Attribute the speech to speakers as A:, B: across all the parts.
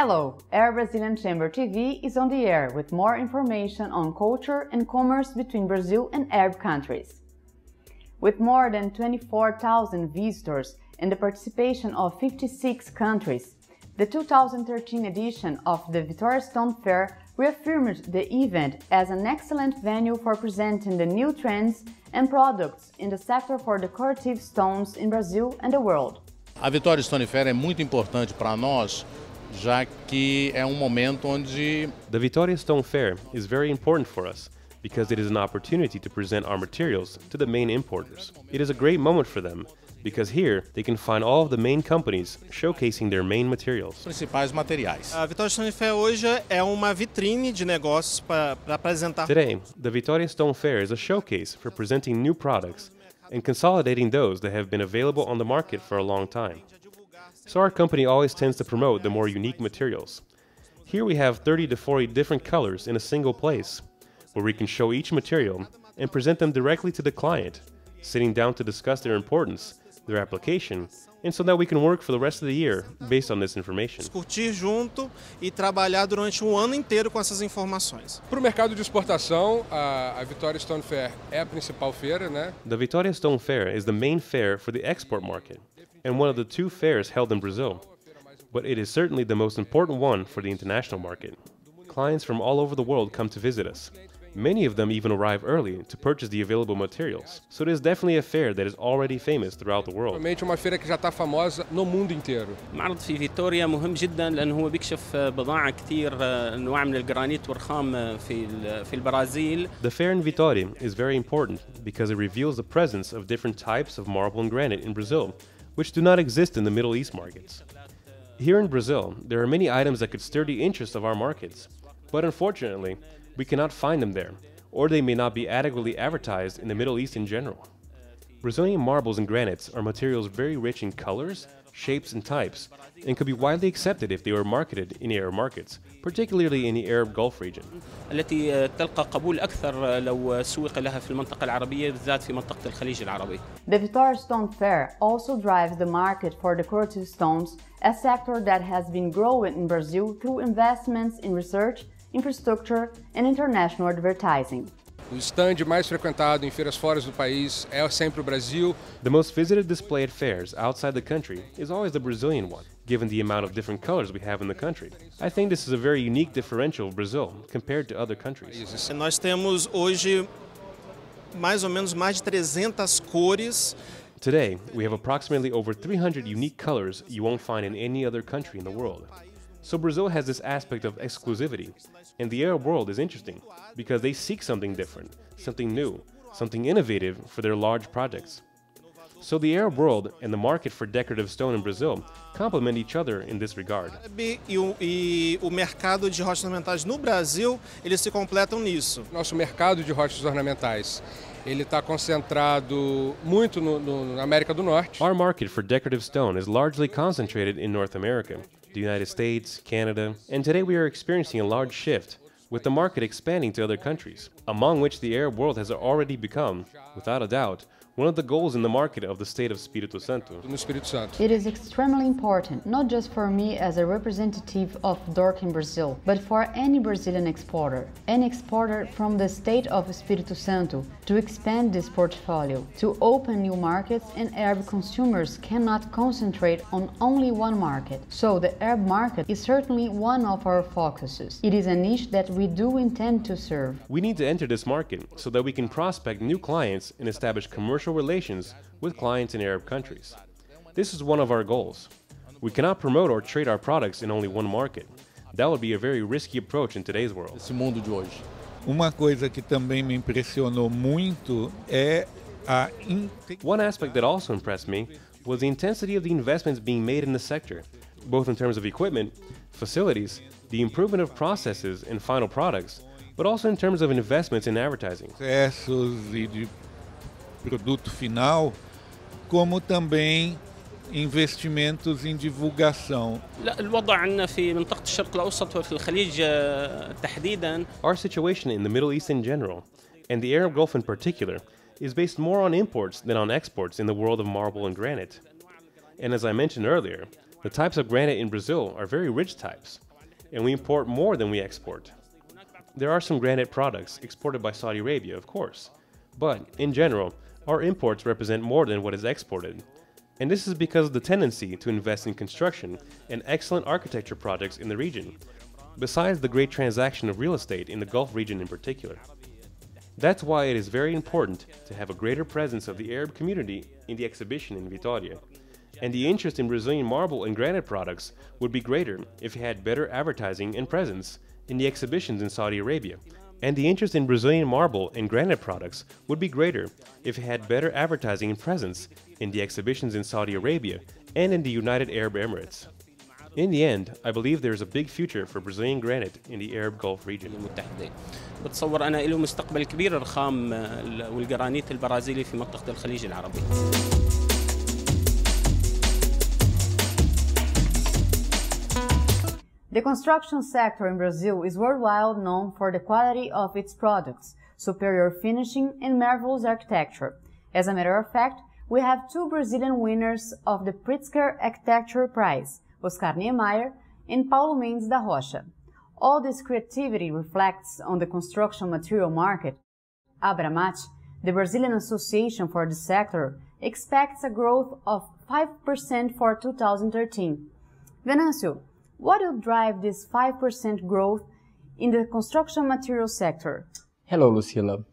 A: Hello, Air Brazilian Chamber TV is on the air with more information on culture and commerce between Brazil and Arab countries. With more than 24,000 visitors and the participation of 56 countries, the 2013 edition of the Vitória Stone Fair reaffirmed the event as an excellent venue for presenting the new trends and products in the sector for decorative stones in Brazil and the world.
B: A Vitória Stone Fair é muito importante para nós, já que é momento onde...
C: The Vitória Stone Fair is very important for us because it is an opportunity to present our materials to the main importers. It is a great moment for them because here they can find all of the main companies showcasing their main materials.
B: Principais materiais.
D: A Vitória Stone Fair hoje é uma vitrine de negócios para apresentar.
C: Today, the Vitória Stone Fair is a showcase for presenting new products and consolidating those that have been available on the market for a long time. So our company always tends to promote the more unique materials. Here we have 30 to 40 different colors in a single place, where we can show each material and present them directly to the client, sitting down to discuss their importance, their application, and so that we can work for the rest of the year based on this information.
D: Discutir junto e trabalhar durante ano inteiro com essas informações.
E: Para o mercado de exportação, a Vitória Stone Fair é a principal feira, né?
C: The Vitória Stone Fair is the main fair for the export market and one of the two fairs held in Brazil, but it is certainly the most important one for the international market. Clients from all over the world come to visit us. Many of them even arrive early to purchase the available materials, so it is definitely a fair that is already famous throughout the world.
E: Realmente uma feira que já está famosa no mundo inteiro.
F: معرض في فيتوريا مهم جدا لأنه هو بيكشف بضاعة كثير أنواع من الجرانيت والرخام في البرازيل.
C: The fair in Vitória is very important because it reveals the presence of different types of marble and granite in Brazil, which do not exist in the Middle East markets. Here in Brazil, there are many items that could stir the interest of our markets, but unfortunately, we cannot find them there, or they may not be adequately advertised in the Middle East in general. Brazilian marbles and granites are materials very rich in colors, shapes, and types, and could be widely accepted if they were marketed in Arab markets, particularly in the Arab Gulf region.
F: التي تلقى قبول أكثر لو سوق لها في المنطقة العربية بالذات في منطقة الخليج العربي.
A: The Vitória Stone Fair also drives the market for decorative stones, a sector that has been growing in Brazil through investments in research, infrastructure, and international advertising.
E: O stand mais frequentado em feiras fora do país é sempre o Brasil.
C: The most visited display at fairs outside the country is always the Brazilian one, given the amount of different colors we have in the country. I think this is a very unique differential of Brazil compared to other countries.
D: Nós temos hoje mais ou menos mais de 300 cores.
C: Today, we have approximately over 300 unique colors you won't find in any other country in the world. So Brazil has this aspect of exclusivity, and the Arab world is interesting because they seek something different, something new, something innovative for their large projects. So the Arab world and the market for decorative stone in Brazil complement each other in this regard.
D: E o mercado de rochas ornamentais no Brasil, eles se completam nisso.
E: Nosso mercado de rochas ornamentais, ele está concentrado muito na América do Norte.
C: Our market for decorative stone is largely concentrated in North America, the United States, Canada, and today we are experiencing a large shift, with the market expanding to other countries, among which the Arab world has already become, without a doubt, one of the goals in the market of the state of Espírito Santo.
A: It is extremely important, not just for me as a representative of DORC in Brazil, but for any Brazilian exporter, any exporter from the state of Espírito Santo, to expand this portfolio, to open new markets, and Arab consumers cannot concentrate on only one market. So the Arab market is certainly one of our focuses. It is a niche that we do intend to serve.
C: We need to enter this market so that we can prospect new clients and establish commercial relations with clients in Arab countries. This is one of our goals. We cannot promote or trade our products in only one market. That would be a very risky approach in today's world.
B: Esse mundo de hoje.
G: Uma coisa que também me impressionou muito é a
C: One aspect that also impressed me was the intensity of the investments being made in the sector, both in terms of equipment, facilities, the improvement of processes and final products, but also in terms of investments in advertising.
G: processos e de produto final, como também investimentos em divulgação.
F: الوضع عندنا في منطقة الشرق الأوسط وفي الخليج تحديدا.
C: Our situation in the Middle East in general, and the Arab Gulf in particular, is based more on imports than on exports in the world of marble and granite. And as I mentioned earlier, the types of granite in Brazil are very rich types, and we import more than we export. There are some granite products exported by Saudi Arabia, of course, but in general, our imports represent more than what is exported. And this is because of the tendency to invest in construction and excellent architecture projects in the region, besides the great transaction of real estate in the Gulf region in particular. That's why it is very important to have a greater presence of the Arab community in the exhibition in Vitória. And the interest in Brazilian marble and granite products would be greater if it had better advertising and presence in the exhibitions in Saudi Arabia. And the interest in Brazilian marble and granite products would be greater if it had better advertising and presence in the exhibitions in Saudi Arabia and in the United Arab Emirates. In the end, I believe there is a big future for Brazilian granite in the Arab Gulf region.
F: بتصور أنا له مستقبل كبير الرخام والجرانيت البرازيلي في منطقة الخليج العربي.
A: The construction sector in Brazil is worldwide known for the quality of its products, superior finishing, and marvelous architecture. As a matter of fact, we have two Brazilian winners of the Pritzker Architecture Prize, Oscar Niemeyer and Paulo Mendes da Rocha. All this creativity reflects on the construction material market. Abramat, the Brazilian Association for the sector, expects a growth of 5% for 2013. Venâncio, what will drive this 5% growth in the construction material sector?
H: Hello, Lucila.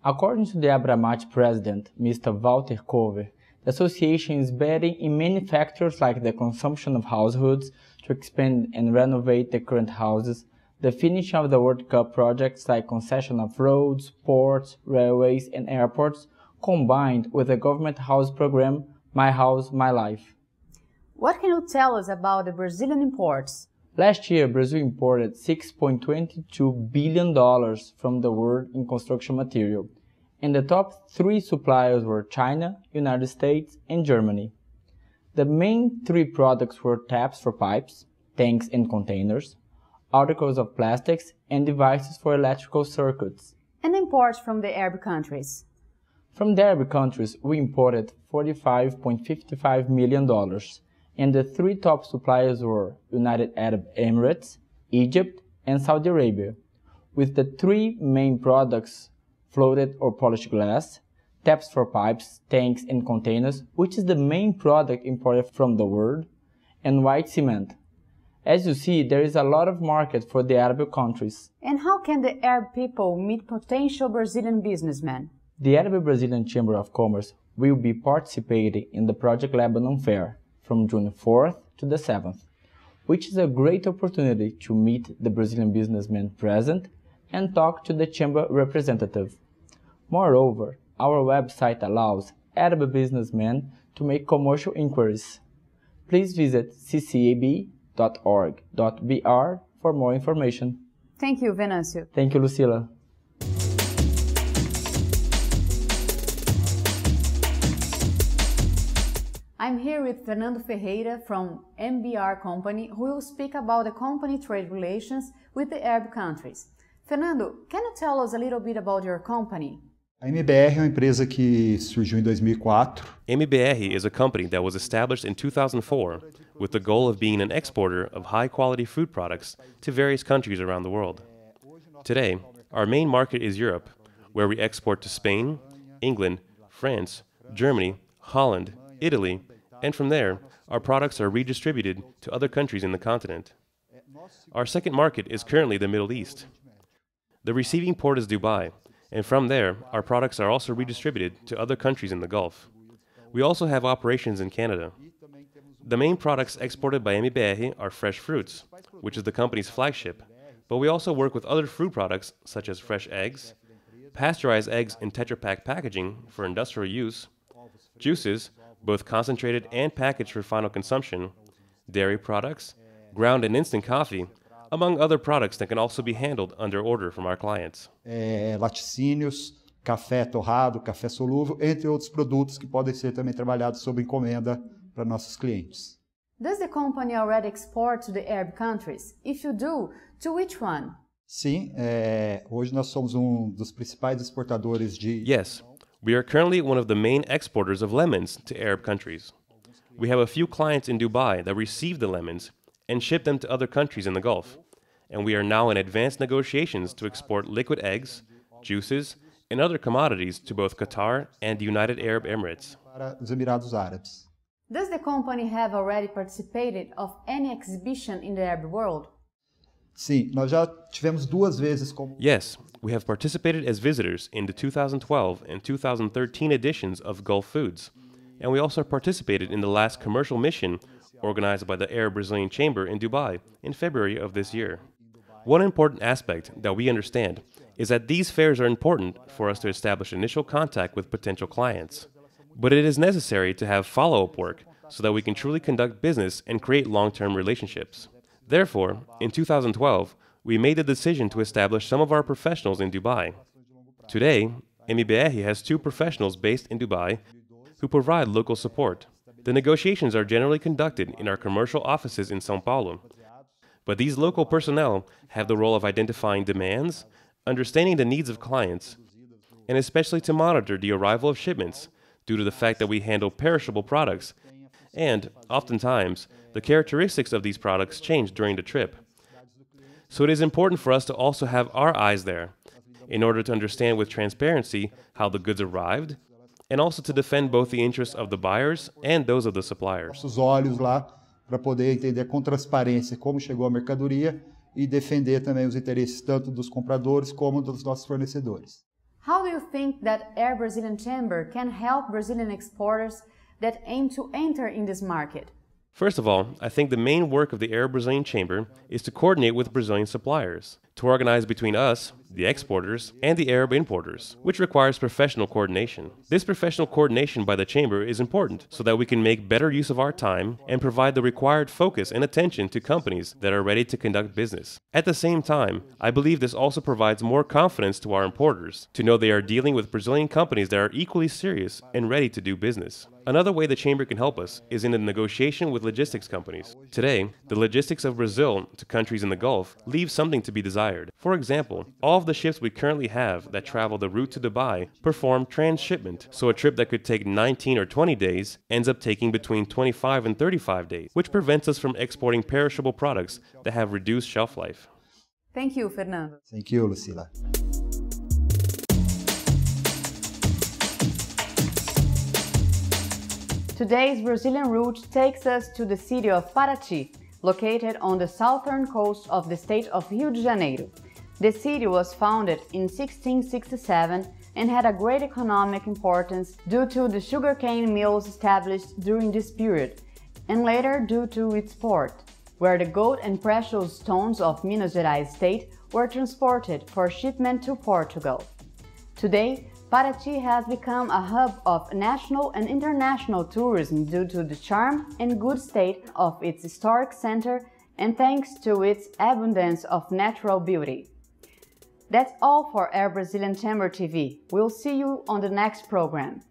H: According to the Abramat president, Mr. Walter Cover, the association is betting in many factors like the consumption of households to expand and renovate the current houses, the finishing of the World Cup projects like concession of roads, ports, railways, and airports, combined with the government house program My House, My Life.
A: What can you tell us about the Brazilian imports?
H: Last year, Brazil imported $6.22 billion from the world in construction material, and the top three suppliers were China, United States, and Germany. The main three products were taps for pipes, tanks and containers, articles of plastics, and devices for electrical circuits.
A: And imports from the Arab countries?
H: From the Arab countries, we imported $45.55 million. And the three top suppliers were United Arab Emirates, Egypt, and Saudi Arabia, with the three main products floated or polished glass, taps for pipes, tanks, and containers, which is the main product imported from the world, and white cement. As you see, there is a lot of market for the Arab countries.
A: And how can the Arab people meet potential Brazilian businessmen?
H: The Arab Brazilian Chamber of Commerce will be participating in the Project Lebanon Fair from June 4th to the 7th, which is a great opportunity to meet the Brazilian businessmen present and talk to the chamber representative. Moreover, our website allows Arab businessmen to make commercial inquiries. Please visit ccab.org.br for more information.
A: Thank you, Venâncio.
H: Thank you, Lucila.
A: I'm here with Fernando Ferreira from MBR Company, who will speak about the company trade relations with the Arab countries. Fernando, can you tell us a little bit about your company?
I: A MBR é uma empresa que surgiu em 2004.
C: MBR is a company that was established in 2004 with the goal of being an exporter of high-quality food products to various countries around the world. Today, our main market is Europe, where we export to Spain, England, France, Germany, Holland, Italy, and from there, our products are redistributed to other countries in the continent. Our second market is currently the Middle East. The receiving port is Dubai, and from there, our products are also redistributed to other countries in the Gulf. We also have operations in Canada. The main products exported by MBR are fresh fruits, which is the company's flagship, but we also work with other food products such as fresh eggs, pasteurized eggs in Tetra Pak packaging for industrial use, juices, both concentrated and packaged for final consumption, dairy products, ground and instant coffee, among other products that can also be handled under order from our clients.
I: Laticínios, café torrado, café solúvel, entre outros produtos que podem ser também trabalhados sob encomenda para nossos clientes.
A: Does the company already export to the Arab countries? If you do, to which one?
I: Sim, hoje nós somos dos principais exportadores de...
C: Yes. We are currently one of the main exporters of lemons to Arab countries. We have a few clients in Dubai that receive the lemons and ship them to other countries in the Gulf. and we are now in advanced negotiations to export liquid eggs, juices, and other commodities to both Qatar and the United Arab Emirates.
I: Para os Emirados Árabes.
A: Does the company have already participated of any exhibition in the Arab world?
I: Sim, nós já tivemos 2 vezes como...
C: Yes, we have participated as visitors in the 2012 and 2013 editions of Gulf Foods, and we also participated in the last commercial mission organized by the Arab Brazilian Chamber in Dubai in February of this year. One important aspect that we understand is that these fairs are important for us to establish initial contact with potential clients, but it is necessary to have follow-up work so that we can truly conduct business and create long-term relationships. Therefore, in 2012, we made the decision to establish some of our professionals in Dubai. Today, MBR has 2 professionals based in Dubai who provide local support. The negotiations are generally conducted in our commercial offices in São Paulo, but these local personnel have the role of identifying demands, understanding the needs of clients, and especially to monitor the arrival of shipments due to the fact that we handle perishable products, and, oftentimes, the characteristics of these products change during the trip. So it is important for us to also have our eyes there, in order to understand with transparency how the goods arrived, and also to defend both the interests of the buyers and those of the suppliers.
I: Nossos olhos lá para poder entender com transparência como chegou a mercadoria e defender também os interesses tanto dos compradores como dos nossos fornecedores.
A: How do you think that Air Brazilian Chamber can help Brazilian exporters that aim to enter in this market?
C: First of all, I think the main work of the Arab Brazilian Chamber is to coordinate with Brazilian suppliers, to organize between us, the exporters, and the Arab importers, which requires professional coordination. This professional coordination by the Chamber is important so that we can make better use of our time and provide the required focus and attention to companies that are ready to conduct business. At the same time, I believe this also provides more confidence to our importers, to know they are dealing with Brazilian companies that are equally serious and ready to do business. Another way the Chamber can help us is in the negotiation with logistics companies. Today, the logistics of Brazil to countries in the Gulf leave something to be desired. For example, all of the ships we currently have that travel the route to Dubai perform transshipment, so a trip that could take 19 or 20 days ends up taking between 25 and 35 days, which prevents us from exporting perishable products that have reduced shelf life.
A: Thank you, Fernando.
I: Thank you, Lucila.
A: Today's Brazilian route takes us to the city of Paraty, located on the southern coast of the state of Rio de Janeiro. The city was founded in 1667 and had a great economic importance due to the sugarcane mills established during this period, and later due to its port, where the gold and precious stones of Minas Gerais state were transported for shipment to Portugal. Today, Paraty has become a hub of national and international tourism due to the charm and good state of its historic center and thanks to its abundance of natural beauty. That's all for Air Brazilian Chamber TV. We'll see you on the next program.